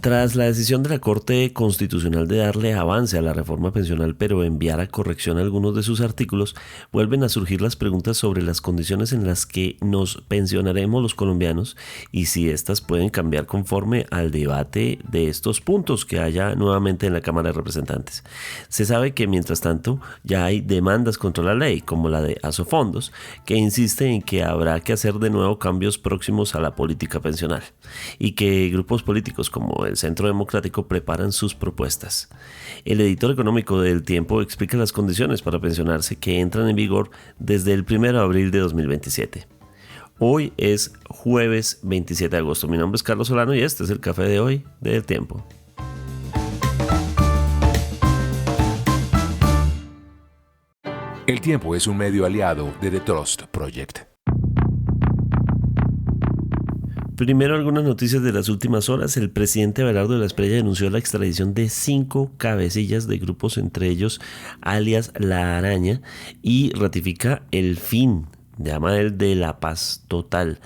Tras la decisión de la Corte Constitucional de darle avance a la reforma pensional pero enviar a corrección algunos de sus artículos, vuelven a surgir las preguntas sobre las condiciones en las que nos pensionaremos los colombianos y si éstas pueden cambiar conforme al debate de estos puntos que haya nuevamente en la Cámara de Representantes. Se sabe que mientras tanto ya hay demandas contra la ley, como la de Asofondos, que insiste en que habrá que hacer de nuevo cambios próximos a la política pensional y que grupos políticos como el Centro Democrático preparan sus propuestas. El editor económico del Tiempo explica las condiciones para pensionarse que entran en vigor desde el 1 de abril de 2027. Hoy es jueves 27 de agosto. Mi nombre es Carlos Solano y este es el café de hoy del Tiempo. El Tiempo es un medio aliado de The Trust Project. Primero, algunas noticias de las últimas horas. El presidente Abelardo de la Espriella denunció la extradición de 5 cabecillas de grupos, entre ellos alias La Araña, y ratifica el fin, llama él, de la paz total.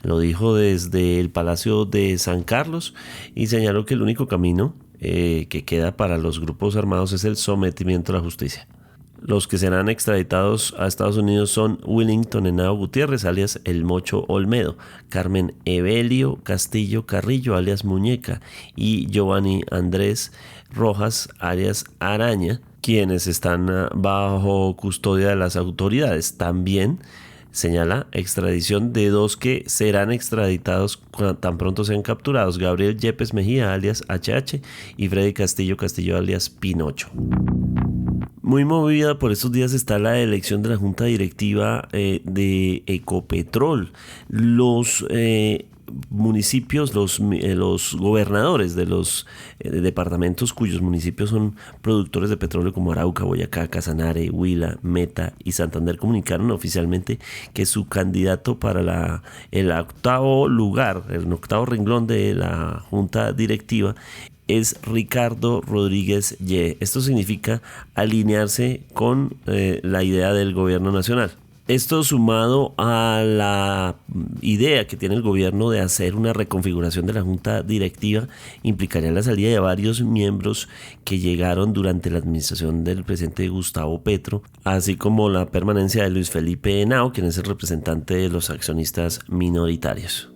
Lo dijo desde el Palacio de San Carlos y señaló que el único camino que queda para los grupos armados es el sometimiento a la justicia. Los que serán extraditados a Estados Unidos son Willington Henao Gutiérrez, alias El Mocho Olmedo, Carmen Evelio Castillo Carrillo, alias Muñeca, y Giovanni Andrés Rojas, alias Araña, quienes están bajo custodia de las autoridades. También señala extradición de 2 que serán extraditados tan pronto sean capturados: Gabriel Yepes Mejía, alias HH, y Freddy Castillo Castillo, alias Pinocho. Muy movida por estos días está la elección de la junta directiva de Ecopetrol. Los municipios, los gobernadores de los departamentos cuyos municipios son productores de petróleo como Arauca, Boyacá, Casanare, Huila, Meta y Santander comunicaron oficialmente que su candidato para el octavo lugar, el octavo renglón de la junta directiva, es Ricardo Rodríguez Ye. Esto significa alinearse con la idea del gobierno nacional. Esto sumado a la idea que tiene el gobierno de hacer una reconfiguración de la junta directiva implicaría la salida de varios miembros que llegaron durante la administración del presidente Gustavo Petro, así como la permanencia de Luis Felipe Henao, quien es el representante de los accionistas minoritarios.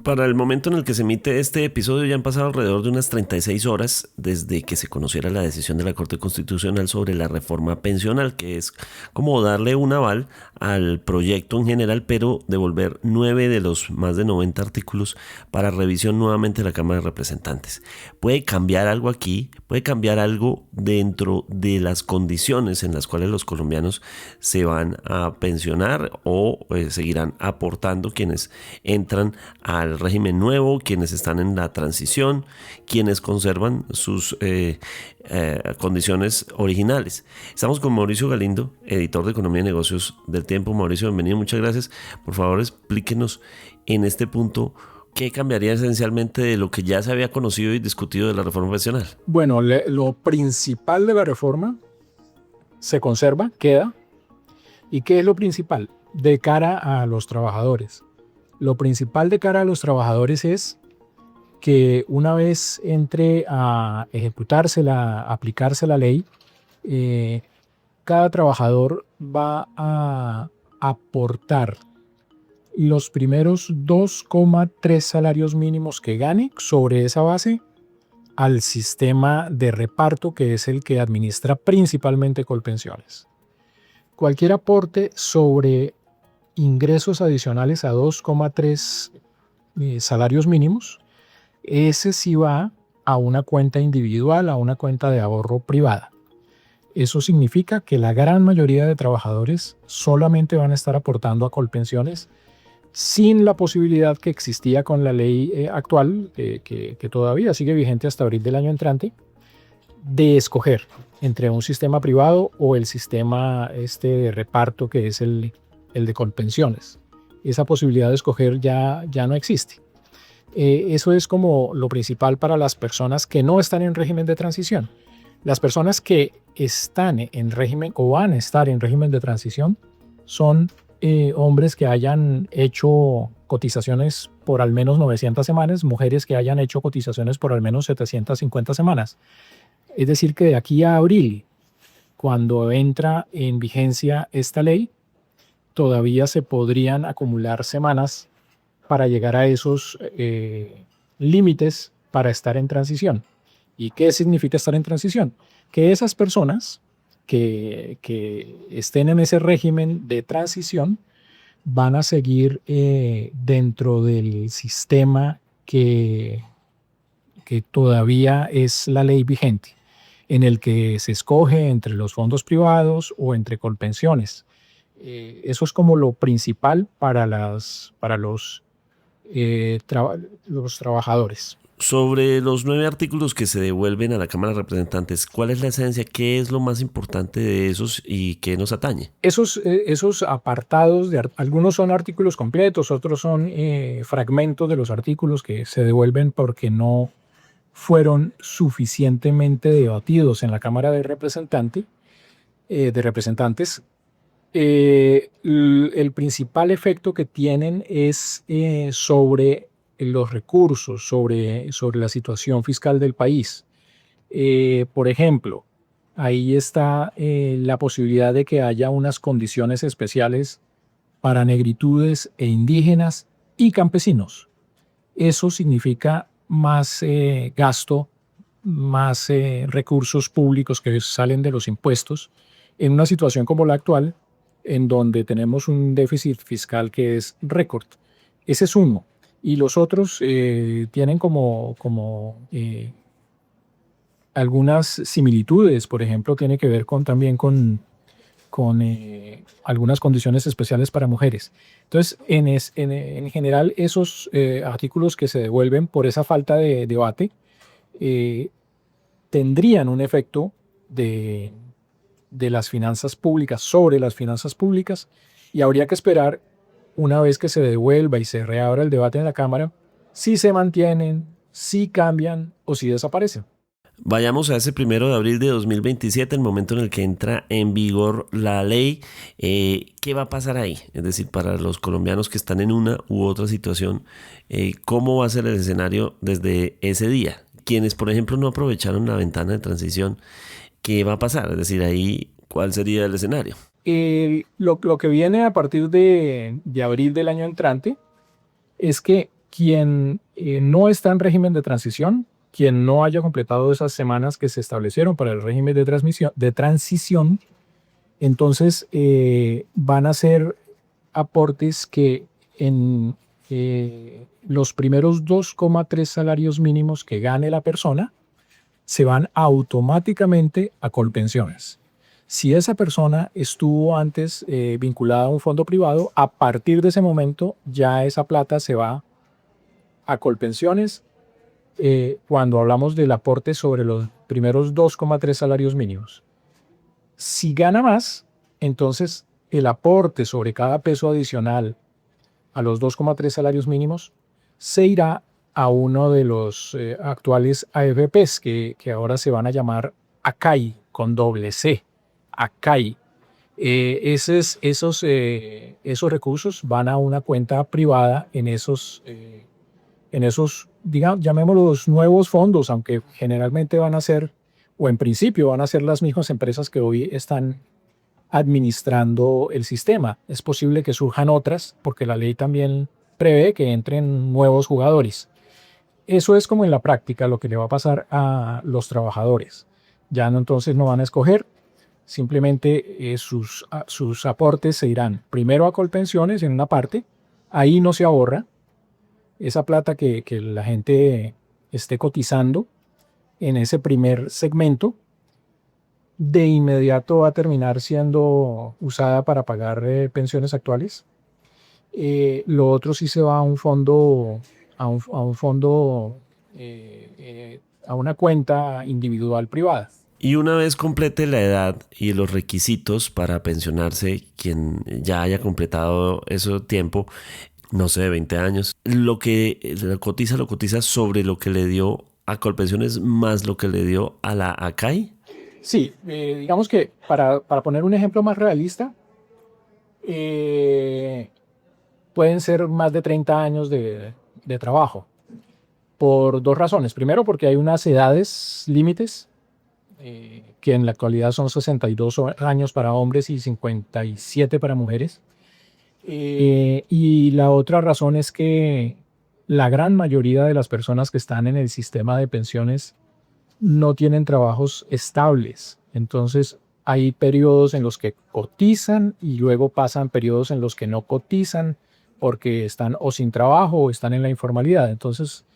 Para el momento en el que se emite este episodio ya han pasado alrededor de unas 36 horas desde que se conociera la decisión de la Corte Constitucional sobre la reforma pensional, que es como darle un aval al proyecto en general, pero devolver 9 de los más de 90 artículos para revisión nuevamente de la Cámara de Representantes. Puede cambiar algo aquí, puede cambiar algo dentro de las condiciones en las cuales los colombianos se van a pensionar o seguirán aportando quienes entran al régimen nuevo, quienes están en la transición, quienes conservan sus condiciones originales. Estamos con Mauricio Galindo, editor de Economía y Negocios del Tiempo. Mauricio, bienvenido, muchas gracias. Por favor, explíquenos en este punto qué cambiaría esencialmente de lo que ya se había conocido y discutido de la reforma pensional. Bueno, lo principal de la reforma se conserva, queda. ¿Y qué es lo principal? De cara a los trabajadores. Lo principal de cara a los trabajadores es que una vez entre a aplicarse la ley, cada trabajador va a aportar los primeros 2,3 salarios mínimos que gane sobre esa base al sistema de reparto, que es el que administra principalmente Colpensiones. Cualquier aporte sobre ingresos adicionales a 2,3 salarios mínimos, ese sí va a una cuenta individual, a una cuenta de ahorro privada. Eso significa que la gran mayoría de trabajadores solamente van a estar aportando a Colpensiones sin la posibilidad que existía con la ley actual, que todavía sigue vigente hasta abril del año entrante, de escoger entre un sistema privado o el sistema de reparto, que es el de Colpensiones. Esa posibilidad de escoger ya no existe. Eso es como lo principal para las personas que no están en régimen de transición. Las personas que están en régimen o van a estar en régimen de transición son hombres que hayan hecho cotizaciones por al menos 900 semanas, mujeres que hayan hecho cotizaciones por al menos 750 semanas. Es decir, que de aquí a abril, cuando entra en vigencia esta ley, todavía se podrían acumular semanas para llegar a esos límites para estar en transición. ¿Y qué significa estar en transición? Que esas personas que estén en ese régimen de transición van a seguir dentro del sistema que todavía es la ley vigente, en el que se escoge entre los fondos privados o entre colpensiones. Eso es como lo principal para los trabajadores. Sobre los 9 artículos que se devuelven a la Cámara de Representantes, ¿cuál es la esencia? ¿Qué es lo más importante de esos y qué nos atañe? Esos apartados, algunos son artículos completos, otros son fragmentos de los artículos que se devuelven porque no fueron suficientemente debatidos en la Cámara de Representantes. El principal efecto que tienen es sobre los recursos, sobre la situación fiscal del país. Por ejemplo, ahí está la posibilidad de que haya unas condiciones especiales para negritudes e indígenas y campesinos. Eso significa más gasto, más recursos públicos que salen de los impuestos en una situación como la actual, en donde tenemos un déficit fiscal que es récord. Ese es uno. Y los otros tienen como algunas similitudes. Por ejemplo, tiene que ver también con algunas condiciones especiales para mujeres. Entonces, en general, esos artículos que se devuelven por esa falta de debate tendrían un efecto de las finanzas públicas, sobre las finanzas públicas, y habría que esperar, una vez que se devuelva y se reabra el debate en la Cámara, si se mantienen, si cambian o si desaparecen. Vayamos a ese 1 de abril de 2027, el momento en el que entra en vigor la ley. ¿Qué va a pasar ahí? Es decir, para los colombianos que están en una u otra situación, ¿cómo va a ser el escenario desde ese día? Quienes, por ejemplo, no aprovecharon la ventana de transición, ¿qué va a pasar? Es decir, ahí, ¿cuál sería el escenario? Lo que viene a partir de abril del año entrante es que quien no está en régimen de transición, quien no haya completado esas semanas que se establecieron para el régimen de transición, entonces van a ser aportes que en los primeros 2,3 salarios mínimos que gane la persona se van automáticamente a Colpensiones. Si esa persona estuvo antes vinculada a un fondo privado, a partir de ese momento ya esa plata se va a Colpensiones cuando hablamos del aporte sobre los primeros 2,3 salarios mínimos. Si gana más, entonces el aporte sobre cada peso adicional a los 2,3 salarios mínimos se irá a uno de los actuales AFPs que ahora se van a llamar ACAI con doble C. ACAI. Esos recursos van a una cuenta privada en esos, digamos, llamémoslos nuevos fondos, aunque generalmente van a ser, o en principio van a ser las mismas empresas que hoy están administrando el sistema. Es posible que surjan otras, porque la ley también prevé que entren nuevos jugadores. Eso es como en la práctica lo que le va a pasar a los trabajadores. Ya no, entonces no van a escoger. Simplemente sus aportes se irán primero a Colpensiones en una parte, ahí no se ahorra esa plata que la gente esté cotizando en ese primer segmento, de inmediato va a terminar siendo usada para pagar pensiones actuales. Lo otro sí se va a un fondo, a una cuenta individual privada. Y una vez complete la edad y los requisitos para pensionarse, quien ya haya completado ese tiempo, no sé, 20 años, lo que lo cotiza sobre lo que le dio a Colpensiones más lo que le dio a la ACAI. Sí, digamos que para poner un ejemplo más realista, eh, pueden ser más de 30 años de trabajo, por dos razones. Primero, porque hay unas edades límites, que en la actualidad son 62 años para hombres y 57 para mujeres. Y la otra razón es que la gran mayoría de las personas que están en el sistema de pensiones no tienen trabajos estables. Entonces hay periodos en los que cotizan y luego pasan periodos en los que no cotizan porque están o sin trabajo o están en la informalidad. Entonces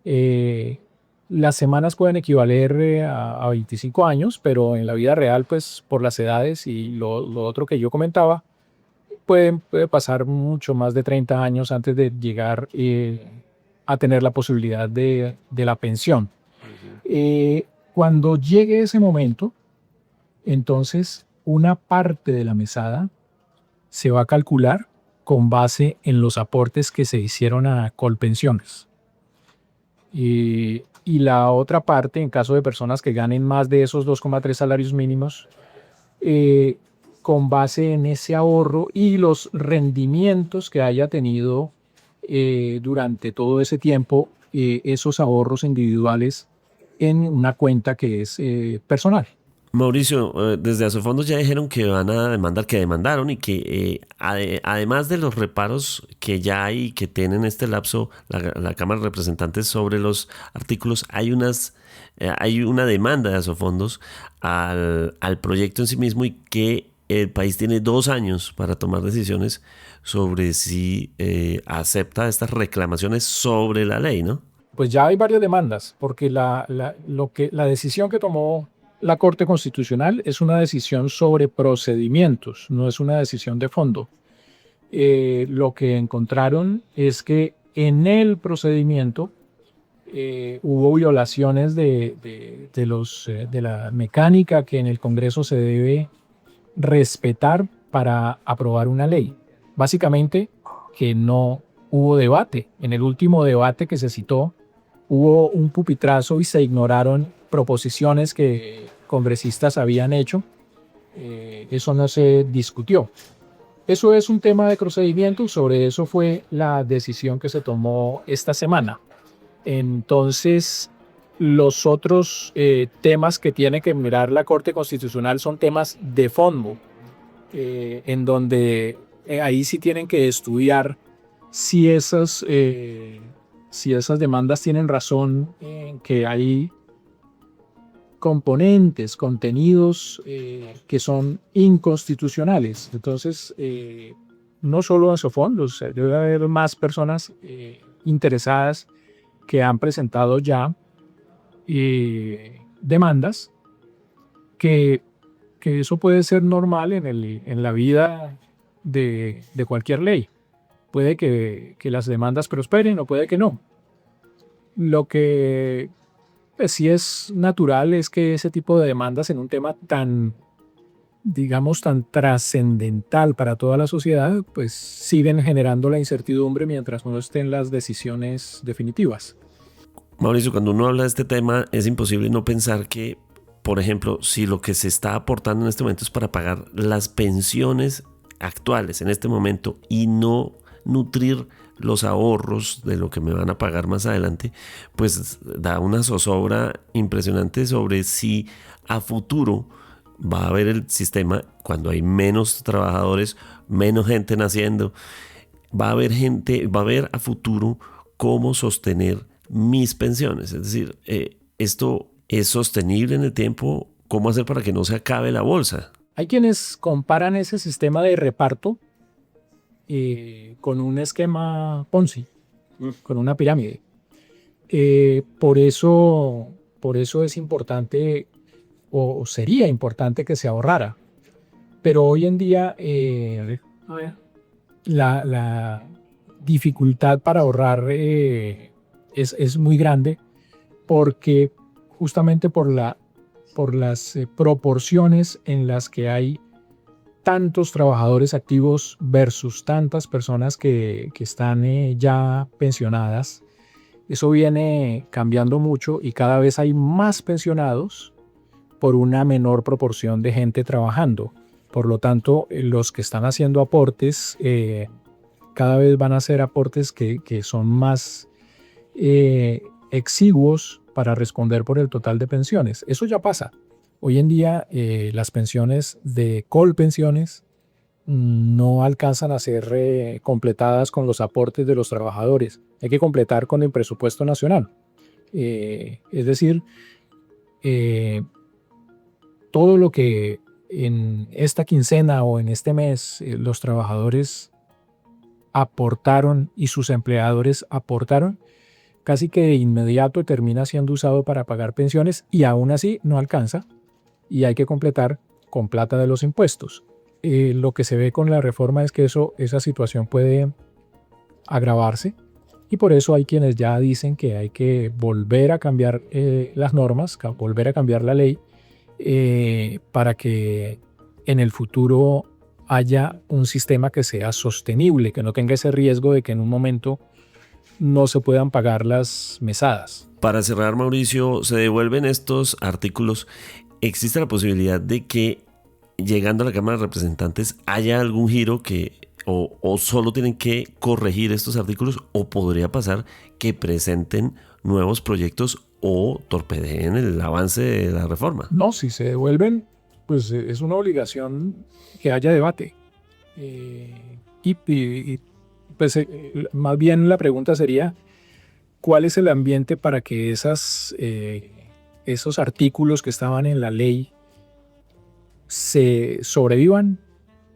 eh, las semanas pueden equivaler a 25 años, pero en la vida real, pues por las edades y lo otro que yo comentaba, puede pasar mucho más de 30 años antes de llegar a tener la posibilidad de la pensión. Cuando llegue ese momento, entonces una parte de la mesada se va a calcular con base en los aportes que se hicieron a Colpensiones. Y la otra parte, en caso de personas que ganen más de esos 2,3 salarios mínimos, eh, con base en ese ahorro y los rendimientos que haya tenido durante todo ese tiempo, esos ahorros individuales en una cuenta que es personal. Mauricio, desde Asofondos ya dijeron que van a demandar, que demandaron y que además de los reparos que ya hay y que tienen este lapso la Cámara de Representantes sobre los artículos, hay una demanda de Asofondos al proyecto en sí mismo y que el país tiene 2 años para tomar decisiones sobre si acepta estas reclamaciones sobre la ley, ¿no? Pues ya hay varias demandas, porque la decisión que tomó la Corte Constitucional es una decisión sobre procedimientos, no es una decisión de fondo. Lo que encontraron es que en el procedimiento hubo violaciones de la mecánica que en el Congreso se debe respetar para aprobar una ley. Básicamente, que no hubo debate. En el último debate que se citó, hubo un pupitrazo y se ignoraron proposiciones que congresistas habían hecho. Eso no se discutió. Eso es un tema de procedimiento, sobre eso fue la decisión que se tomó esta semana. Entonces, los otros temas que tiene que mirar la Corte Constitucional son temas de fondo, en donde ahí sí tienen que estudiar si si esas demandas tienen razón, en que hay componentes, contenidos que son inconstitucionales. Entonces, no solo Asofondos, debe haber más personas interesadas que han presentado ya demandas, que eso puede ser normal en la vida de cualquier ley. Puede que las demandas prosperen o puede que no. Lo que pues, sí es natural es que ese tipo de demandas en un tema tan, digamos, tan trascendental para toda la sociedad, pues siguen generando la incertidumbre mientras no estén las decisiones definitivas. Mauricio, cuando uno habla de este tema, es imposible no pensar que, por ejemplo, si lo que se está aportando en este momento es para pagar las pensiones actuales en este momento y no nutrir los ahorros de lo que me van a pagar más adelante, pues da una zozobra impresionante sobre si a futuro va a haber el sistema cuando hay menos trabajadores, menos gente naciendo, va a haber a futuro cómo sostener mis pensiones. Es decir, esto es sostenible en el tiempo. ¿Cómo hacer para que no se acabe la bolsa? Hay quienes comparan ese sistema de reparto con un esquema Ponzi, con una pirámide. Por eso es importante o sería importante que se ahorrara. Pero hoy en día la dificultad para ahorrar es muy grande, porque justamente por las proporciones en las que hay tantos trabajadores activos versus tantas personas que están ya pensionadas, eso viene cambiando mucho y cada vez hay más pensionados por una menor proporción de gente trabajando. Por lo tanto, los que están haciendo aportes cada vez van a hacer aportes que son más exiguos para responder por el total de pensiones. Eso ya pasa. Hoy en día las pensiones de Colpensiones no alcanzan a ser completadas con los aportes de los trabajadores. Hay que completar con el presupuesto nacional. Es decir, todo lo que en esta quincena o en este mes los trabajadores aportaron y sus empleadores aportaron, casi que de inmediato termina siendo usado para pagar pensiones y aún así no alcanza y hay que completar con plata de los impuestos. Lo que se ve con la reforma es que esa situación puede agravarse y por eso hay quienes ya dicen que hay que volver a cambiar las normas, volver a cambiar la ley para que en el futuro haya un sistema que sea sostenible, que no tenga ese riesgo de que en un momento no se puedan pagar las mesadas. Para cerrar, Mauricio, se devuelven estos artículos. ¿Existe la posibilidad de que llegando a la Cámara de Representantes haya algún giro que o solo tienen que corregir estos artículos, o podría pasar que presenten nuevos proyectos o torpedeen el avance de la reforma? No, si se devuelven, pues es una obligación que haya debate. Pues más bien la pregunta sería, ¿cuál es el ambiente para que esos artículos que estaban en la ley se sobrevivan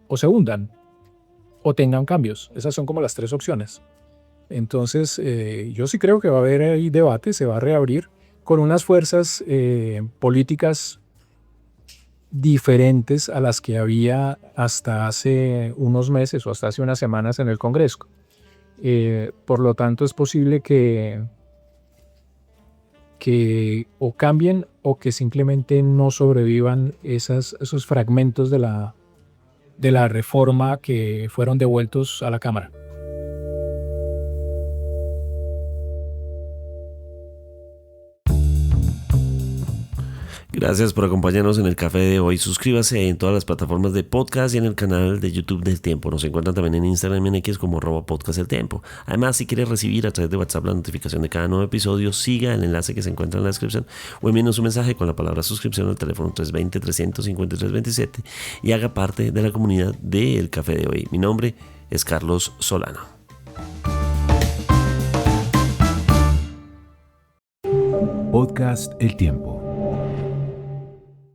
o se hundan o tengan cambios? Esas son como las tres opciones. Entonces, yo sí creo que va a haber ahí debate, se va a reabrir con unas fuerzas políticas diferentes a las que había hasta hace unos meses o hasta hace unas semanas en el Congreso. Por lo tanto, es posible que o cambien o que simplemente no sobrevivan esos fragmentos de la reforma que fueron devueltos a la Cámara. Gracias por acompañarnos en el café de hoy. Suscríbase en todas las plataformas de podcast y en el canal de YouTube del Tiempo. Nos encuentran también en Instagram y en X como @podcasteltiempo. Además, si quiere recibir a través de WhatsApp la notificación de cada nuevo episodio, siga el enlace que se encuentra en la descripción o envíenos un mensaje con la palabra suscripción al teléfono 320-353-27 y haga parte de la comunidad del café de hoy. Mi nombre es Carlos Solano. Podcast El Tiempo.